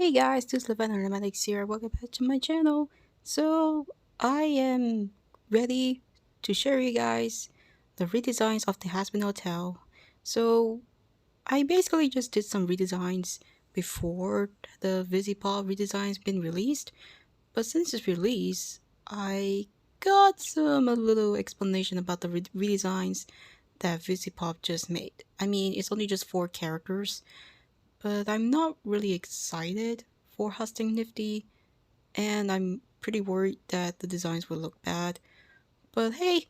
Hey guys, this is Levin Aromatic here. Welcome back to my channel. So I am ready to share you guys the redesigns of the Hazbin Hotel. So I basically just did some redesigns before the Viziepop redesigns been released, but since its release, I got some a little explanation about the redesigns that Viziepop just made. I mean, it's only just 4 characters, but I'm not really excited for Husk and Nifty, and I'm pretty worried that the designs will look bad. But hey,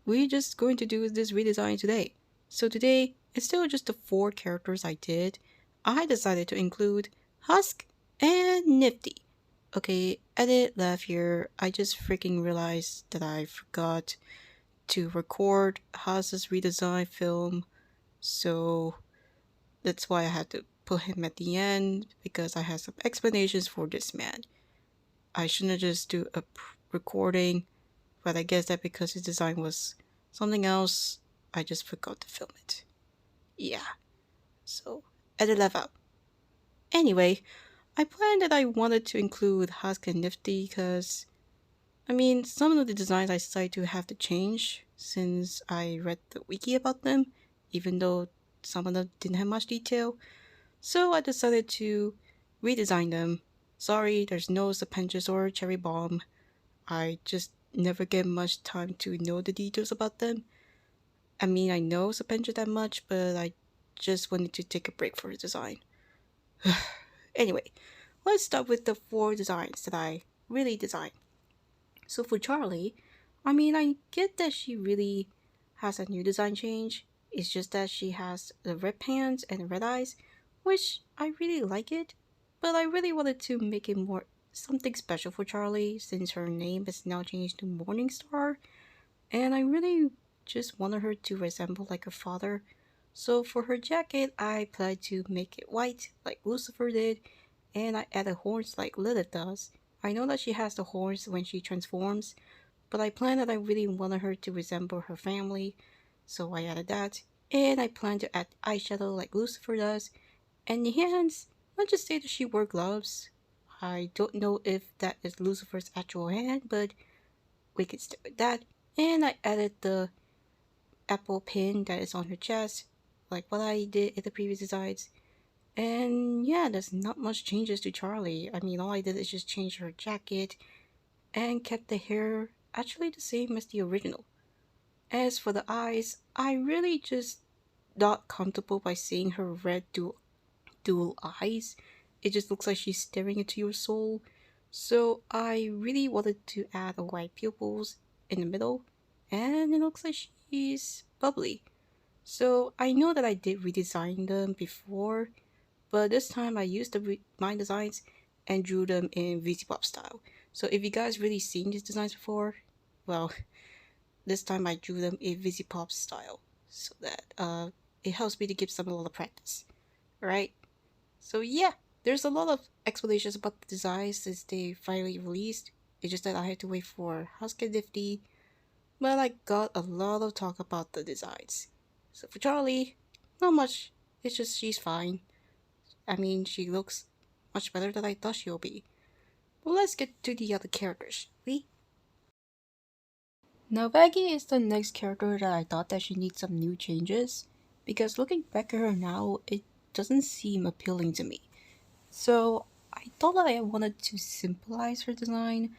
we're just going to do this redesign today. So today, it's still just the 4 characters I did. I decided to include Husk and Nifty. Okay, edit left here. I just freaking realized that I forgot to record Husk's redesign film, so that's why I had to put him at the end because I had some explanations for this man. I shouldn't just do a recording, but I guess that because his design was something else, I just forgot to film it. Yeah, so edit that out. Anyway, I planned that I wanted to include Husk and Nifty because, I mean, some of the designs I decided to have to change since I read the wiki about them, even though some of them didn't have much detail. So I decided to redesign them. Sorry, there's no Serpentis or Cherry Bomb. I just never get much time to know the details about them. I mean, I know Serpentis that much, but I just wanted to take a break for the design. Anyway, let's start with the 4 designs that I really designed. So for Charlie, I mean, I get that she really has a new design change. It's just that she has the red pants and red eyes, which I really like it. But I really wanted to make it more something special for Charlie since her name is now changed to Morningstar, and I really just wanted her to resemble like her father. So for her jacket, I tried to make it white like Lucifer did, and I added horns like Lilith does. I know that she has the horns when she transforms, but I planned that I really wanted her to resemble her family, so I added that. And I plan to add eyeshadow like Lucifer does. And the hands, let's just say that she wore gloves. I don't know if that is Lucifer's actual hand, but we could stick with that. And I added the apple pin that is on her chest, like what I did in the previous designs. And yeah, there's not much changes to Charlie. I mean, all I did is just change her jacket and kept the hair actually the same as the original. As for the eyes, I really just not comfortable by seeing her red dual eyes. It just looks like she's staring into your soul. So I really wanted to add a white pupils in the middle, and it looks like she's bubbly. So I know that I did redesign them before, but this time I used my designs and drew them in Viziepop style. So if you guys really seen these designs before, well, this time I drew them in Viziepop style, so that it helps me to give some a lot of practice, right? So yeah, there's a lot of explanations about the designs since they finally released. It's just that I had to wait for Husk and Nifty, but I got a lot of talk about the designs. So for Charlie, not much. It's just she's fine. I mean, she looks much better than I thought she'll be. But let's get to the other characters, shall we? Now Maggie is the next character that I thought that she needs some new changes, because looking back at her now, it doesn't seem appealing to me. So I thought that I wanted to simplify her design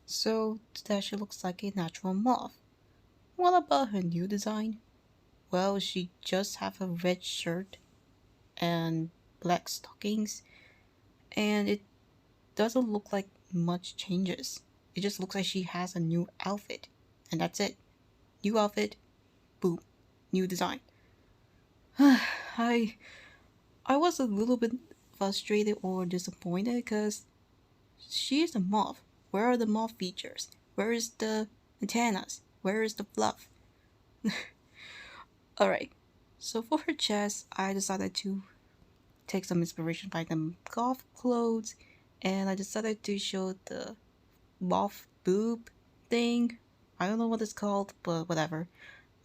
so that she looks like a natural moth. What about her new design? Well, she just have a red shirt and black stockings, and it doesn't look like much changes. It just looks like she has a new outfit, and that's it. New outfit, boom, new design. I I was a little bit frustrated or disappointed because she is a moth. Where are the moth features? Where is the antennas? Where is the fluff? Alright, so for her chest, I decided to take some inspiration by the golf clothes, and I decided to show the moth boob thing. I don't know what it's called, but whatever.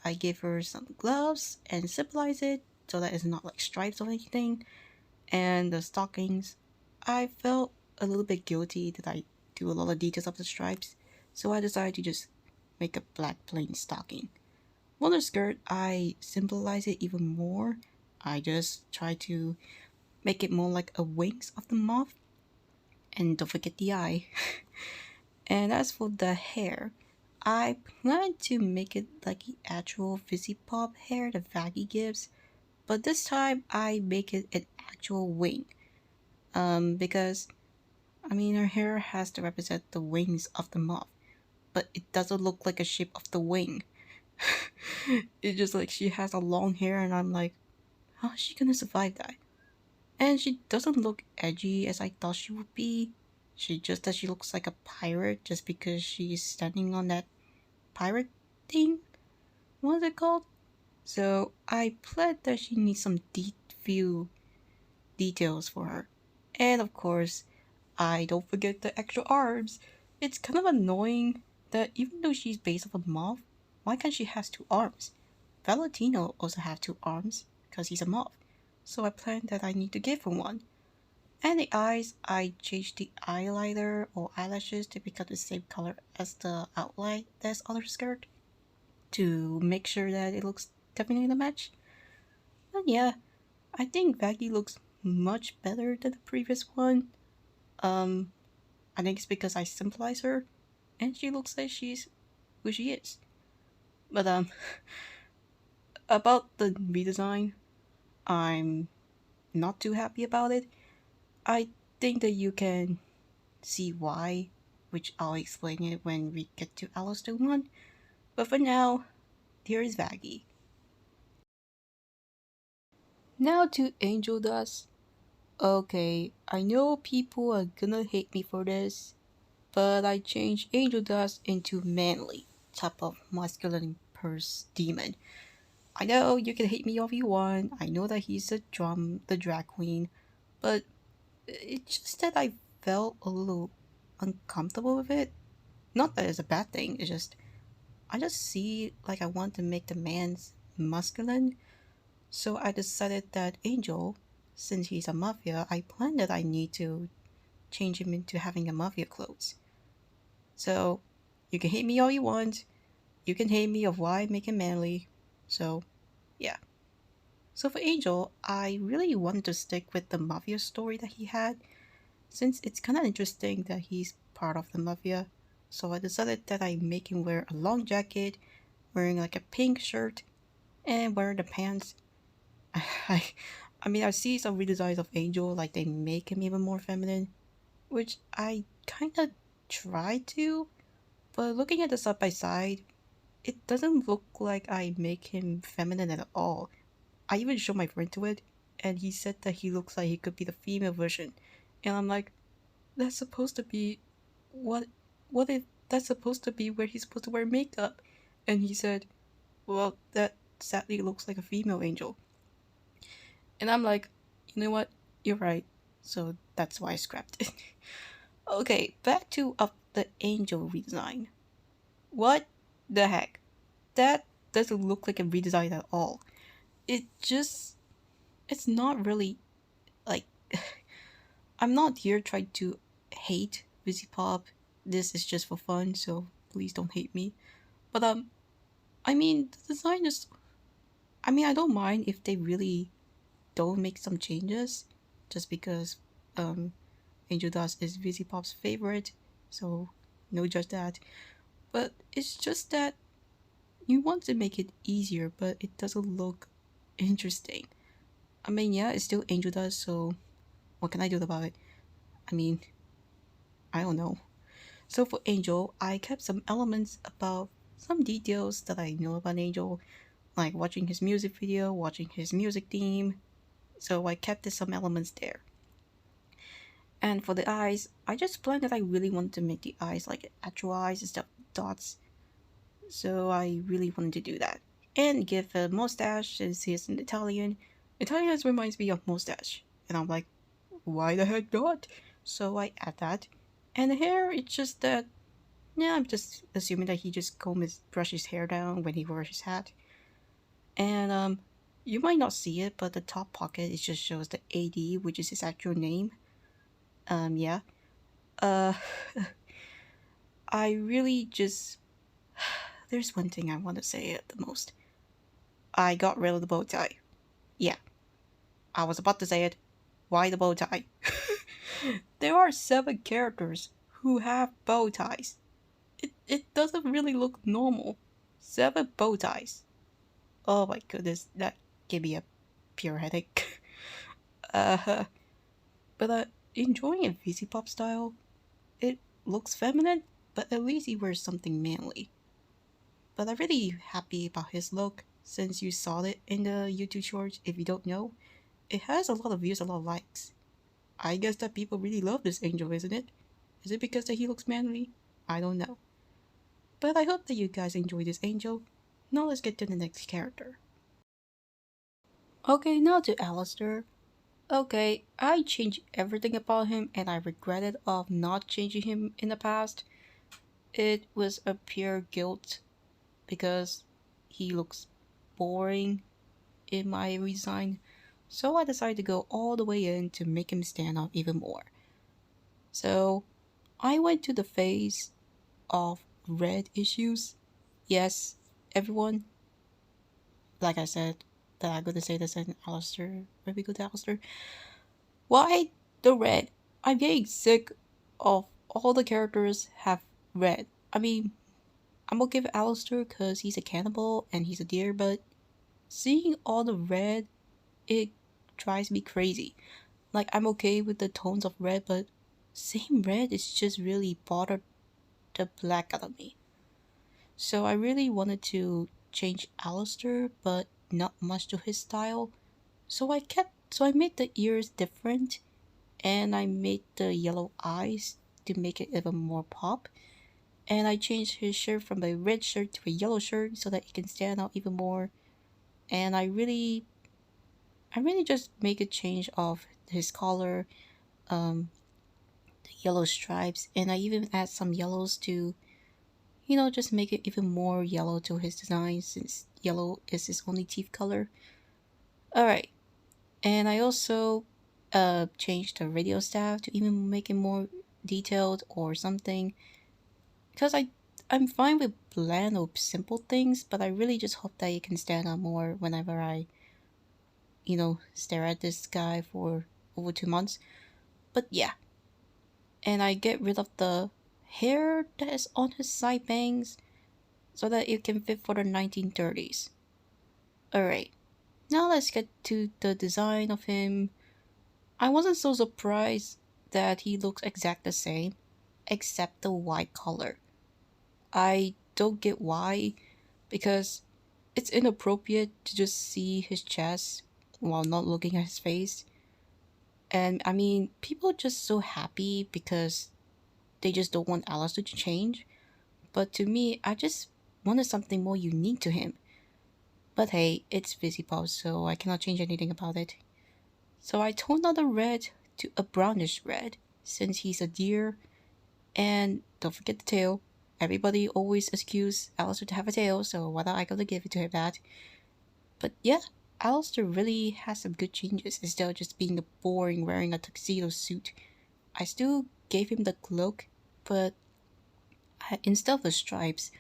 I gave her some gloves and symbolize it so that it's not like stripes or anything. And the stockings, I felt a little bit guilty that I do a lot of details of the stripes, so I decided to just make a black plain stocking. For the skirt, I symbolize it even more. I just try to make it more like a wings of the moth, and don't forget the eye. And as for the hair, I plan to make it like the actual Viziepop hair that Vaggie gives, but this time I make it an actual wing. Because I mean her hair has to represent the wings of the moth, but it doesn't look like a shape of the wing. It's just like she has a long hair, and I'm like, how is she gonna survive that? And she doesn't look edgy as I thought she would be. She looks like a pirate just because she's standing on that pirate thing. What is it called? So I pledged that she needs some few details for her. And of course, I don't forget the extra arms. It's kind of annoying that even though she's based off a moth, why can't she has two arms? Valentino also have two arms because he's a moth. So I planned that I need to give him one. And the eyes, I changed the eyeliner or eyelashes to become the same color as the outline that's on her skirt to make sure that it looks definitely a match. And yeah, I think Vaggie looks much better than the previous one. Um, I think it's because I symbolize her, and she looks like she's who she is. But about the redesign, I'm not too happy about it. I think that you can see why, which I'll explain it when we get to Alistair 1. But for now, here is Vaggie. Now to Angel Dust. Okay, I know people are gonna hate me for this, but I changed Angel Dust into manly, type of masculine purse demon. I know you can hate me all you want. I know that he's the drag queen, but it's just that I felt a little uncomfortable with it. Not that it's a bad thing. It's just I just see like I want to make the man's masculine, so I decided that Angel, since he's a mafia, I planned that I need to change him into having a mafia clothes. So you can hate me all you want. You can hate me of why I make him manly. So yeah. So for Angel, I really wanted to stick with the mafia story that he had, since it's kind of interesting that he's part of the mafia. So I decided that I make him wear a long jacket, wearing like a pink shirt, and wear the pants. I, I mean, I see some redesigns of Angel, like they make him even more feminine, which I kind of try to, but looking at the side by side, it doesn't look like I make him feminine at all. I even showed my friend to it, and he said that he looks like he could be the female version. And I'm like, that's supposed to be what what if that's supposed to be where he's supposed to wear makeup? And he said, well, that sadly looks like a female angel. And I'm like, you know what? You're right. So that's why I scrapped it. Okay, back to the angel redesign. What the heck? That doesn't look like a redesign at all. It just it's not really like I'm not here trying to hate Viziepop. This is just for fun, so please don't hate me. But I mean the design is I mean I don't mind if they really don't make some changes just because um Angel Dust is Viziepop's favorite, so no judge that. But it's just that you want to make it easier, but it doesn't look interesting. I mean, yeah, it's still Angel Dust, so what can I do about it? I mean, I don't know. So for Angel, I kept some elements about some details that I know about Angel, like watching his music video, watching his music theme. So I kept some elements there. And for the eyes, I just planned that I really wanted to make the eyes like actual eyes instead of dots. So I really wanted to do that. And give a mustache since he's an Italian. Italians reminds me of mustache. And I'm like, why the heck not? So I add that. And the hair, it's just that, yeah, I'm just assuming that he just brush his hair down when he wears his hat. And you might not see it, but the top pocket, it just shows the AD, which is his actual name. Yeah. Uh, I really just. There's one thing I want to say at the most. I got rid of the bow tie. Yeah, I was about to say it. Why the bow tie? There are 7 characters who have bow ties. It doesn't really look normal. 7 bow ties. Oh my goodness, that gave me a pure headache. Uh, but enjoying a Viziepop style, it looks feminine, but at least he wears something manly. But I'm really happy about his look since you saw it in the YouTube shorts. If you don't know, it has a lot of views, a lot of likes. I guess that people really love this angel, isn't it? Is it because that he looks manly? I don't know. But I hope that you guys enjoy this angel. Now let's get to the next character. Okay, now to Alistair. Okay, I changed everything about him and I regretted of not changing him in the past. It was a pure guilt because he looks boring in my redesign. So I decided to go all the way in to make him stand out even more. So I went to the phase of red issues. Yes, everyone, like I said, that I'm gonna say this in Alistair, when we go to Alistair. Why the red? I'm getting sick of all the characters have red. I mean, I'm okay with Alistair because he's a cannibal and he's a deer, but seeing all the red, it drives me crazy. Like, I'm okay with the tones of red, but seeing red is just really bothered the black out of me. So I really wanted to change Alistair, but not much to his style. So I made the ears different and I made the yellow eyes to make it even more pop. And I changed his shirt from a red shirt to a yellow shirt so that he can stand out even more. And I really just make a change of his color, the yellow stripes, and I even add some yellows to, just make it even more yellow to his design since yellow is his only teeth color. Alright, and I also changed the radio staff to even make it more detailed or something because I'm fine with bland or simple things, but I really just hope that it can stand out more whenever I stare at this guy for over 2 months. But yeah, and I get rid of the hair that is on his side bangs so that it can fit for the 1930s. Alright, now let's get to the design of him. I wasn't so surprised that he looks exact the same, except the white color. I don't get why, because it's inappropriate to just see his chest while not looking at his face. And I mean, people are just so happy because they just don't want Alistair to change. But to me, I just wanted something more unique to him. But hey, it's Viziepop, so I cannot change anything about it. So I toned down the red to a brownish red, since he's a deer. And don't forget the tail. Everybody always accuse Alistair to have a tail, so why not I gotta give it to him that. But yeah, Alistair really has some good changes instead of just being a boring wearing a tuxedo suit. I still gave him the cloak, but instead of the stripes,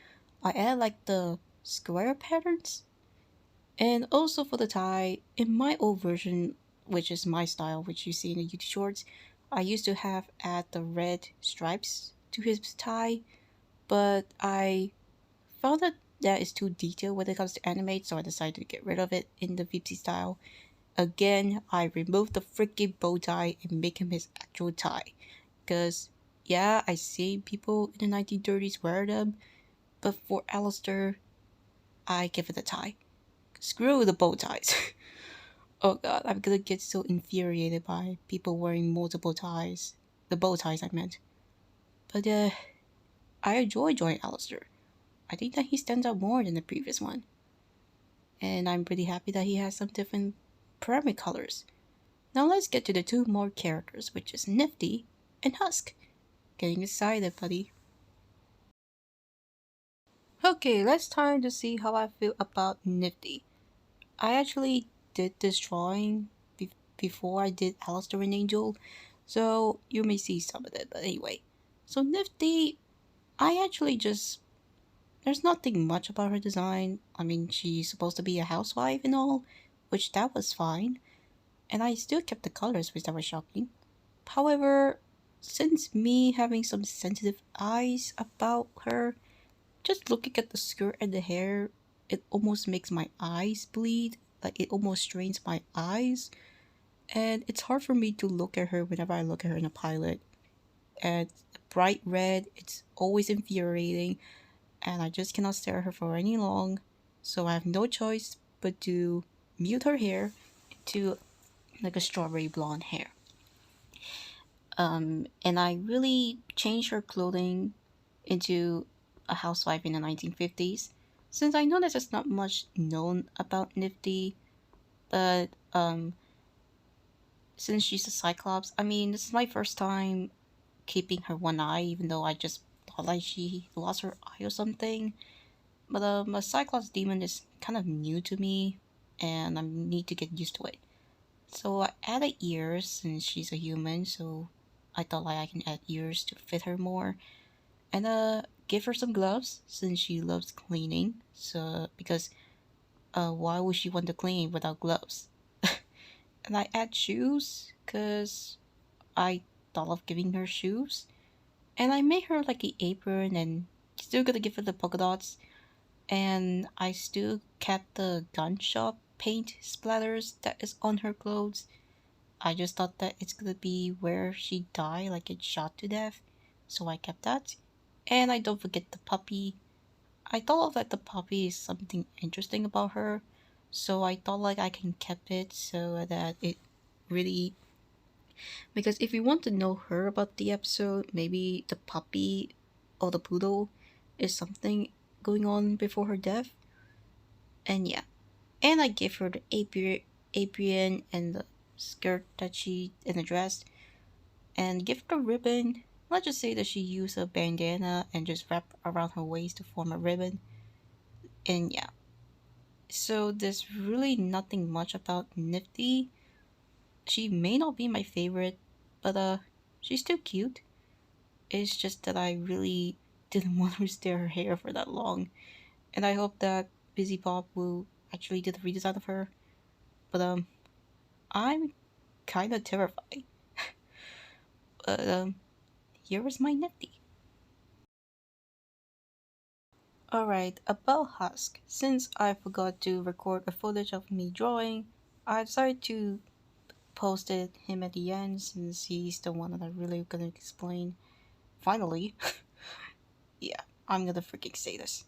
I add like the square patterns. And also for the tie, in my old version, which is my style, which you see in the YouTube shorts, I used to have add the red stripes to his tie, but I found that is too detailed when it comes to animate, so I decided to get rid of it in the Vipsy style. Again, I removed the freaking bow tie and make him his actual tie. Because, yeah, I see people in the 1930s wear them, but for Alistair, I give it a tie. Screw the bow ties. Oh god, I'm gonna get so infuriated by people wearing multiple ties. The bow ties, I meant. But, I enjoy Alistair. I think that he stands out more than the previous one. And I'm pretty happy that he has some different primary colors. Now let's get to the 2 more characters, which is Nifty and Husk. Getting excited, buddy. Okay, let's time to see how I feel about Nifty. I actually did this drawing before I did Alistair and Angel, So you may see some of it, but anyway. So Nifty, I actually just there's nothing much about her design. I mean, she's supposed to be a housewife and all, which that was fine. And I still kept the colors, which that was shocking. However, since me having some sensitive eyes about her, just looking at the skirt and the hair, it almost makes my eyes bleed. Like it almost strains my eyes. And it's hard for me to look at her whenever I look at her in a pilot. And bright red, it's always infuriating. And I just cannot stare at her for any long. So I have no choice but to mute her hair to like a strawberry blonde hair. And I really changed her clothing into a housewife in the 1950s. Since I know that there's not much known about Nifty, but since she's a Cyclops, I mean, this is my first time keeping her one eye, even though I just thought like she lost her eye or something. But a Cyclops demon is kind of new to me, and I need to get used to it. So I added ears since she's a human, so I thought like I can add ears to fit her more. And give her some gloves since she loves cleaning. So because why would she want to clean without gloves? And I add shoes because I thought of giving her shoes. And I made her like an apron and still gonna give her the polka dots. And I still kept the gun shop paint splatters that is on her clothes. I just thought that it's gonna be where she died, like get shot to death. So I kept that. And I don't forget the puppy. I thought that the puppy is something interesting about her. So I thought like I can keep it so that it really because if you want to know her about the episode, maybe the puppy or the poodle is something going on before her death. And yeah. And I gave her the apron and the skirt that she and the dress and give her a ribbon. Let's just say that she used a bandana and just wrap around her waist to form a ribbon. And yeah. So there's really nothing much about Nifty. She may not be my favorite, but she's still cute. It's just that I really didn't want to stare her hair for that long. And I hope that Viziepop will actually do the redesign of her. But I'm kinda terrified. But here is my Nifty. Alright, about Husk. Since I forgot to record a footage of me drawing, I decided to post him at the end since he's the one that I'm really gonna explain. Finally, yeah, I'm gonna freaking say this.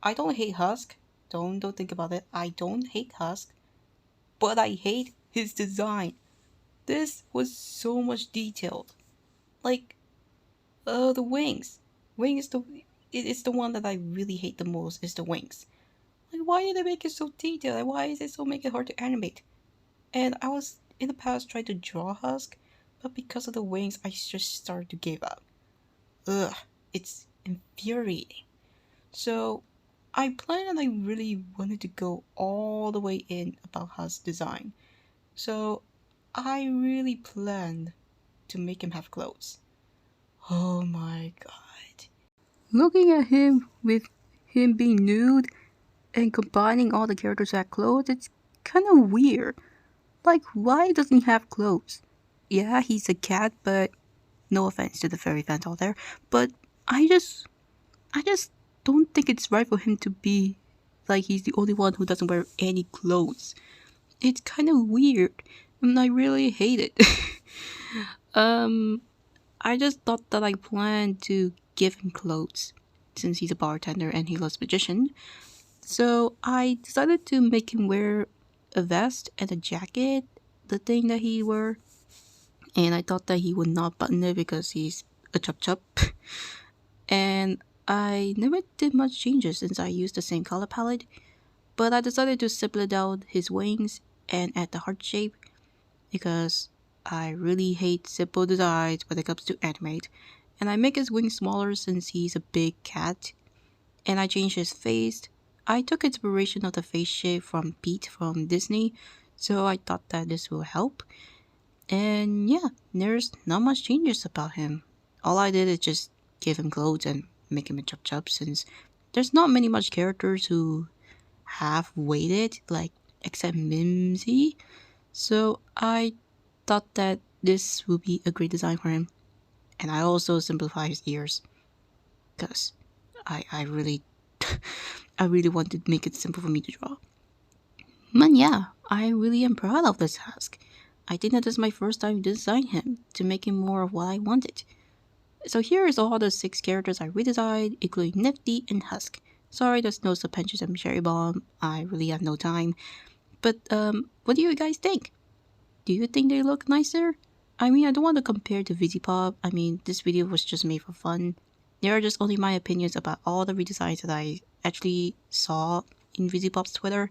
I don't hate Husk. Don't think about it. I don't hate Husk, but I hate his design. This was so much detailed. Like, the wings. Wing is it's the one that I really hate the most. Is the wings. Like, why did they make it so detailed? And why is it so make it hard to animate? And I was in the past trying to draw Husk, but because of the wings, I just started to give up. Ugh, it's infuriating. So I planned and I really wanted to go all the way in about Husk's design. So I really planned to make him have clothes. Oh my god. Looking at him with him being nude and combining all the characters that clothes, it's kind of weird. Like, why doesn't he have clothes? Yeah, he's a cat, but no offense to the furry fans out there, but I just don't think it's right for him to be like he's the only one who doesn't wear any clothes. It's kind of weird, and I really hate it. um, I just thought that I planned to give him clothes since he's a bartender and he loves magician. So I decided to make him wear a vest and a jacket, the thing that he wore, and I thought that he would not button it because he's a chop chop. And I never did much changes since I used the same color palette, but I decided to split out his wings and add the heart shape because I really hate simple designs when it comes to animate. And I make his wings smaller since he's a big cat. And I changed his face. I took inspiration of the face shape from Pete from Disney, so I thought that this will help. And yeah, there's not much changes about him. All I did is just give him clothes and make him a chub chub since there's not many much characters who have waited, like except Mimsy. So I thought that this would be a great design for him. And I also simplify his ears because I really I really want to make it simple for me to draw. But yeah, I really am proud of this Husk. I think that this is my first time designing him to make him more of what I wanted. So here is all the 6 characters I redesigned, including Nifty and Husk. Sorry there's no subpensions and Cherry Bomb. I really have no time. But what do you guys think? Do you think they look nicer? I mean, I don't want to compare to Viziepop. I mean, this video was just made for fun. They are just only my opinions about all the redesigns that I actually saw in Viziepop's Twitter.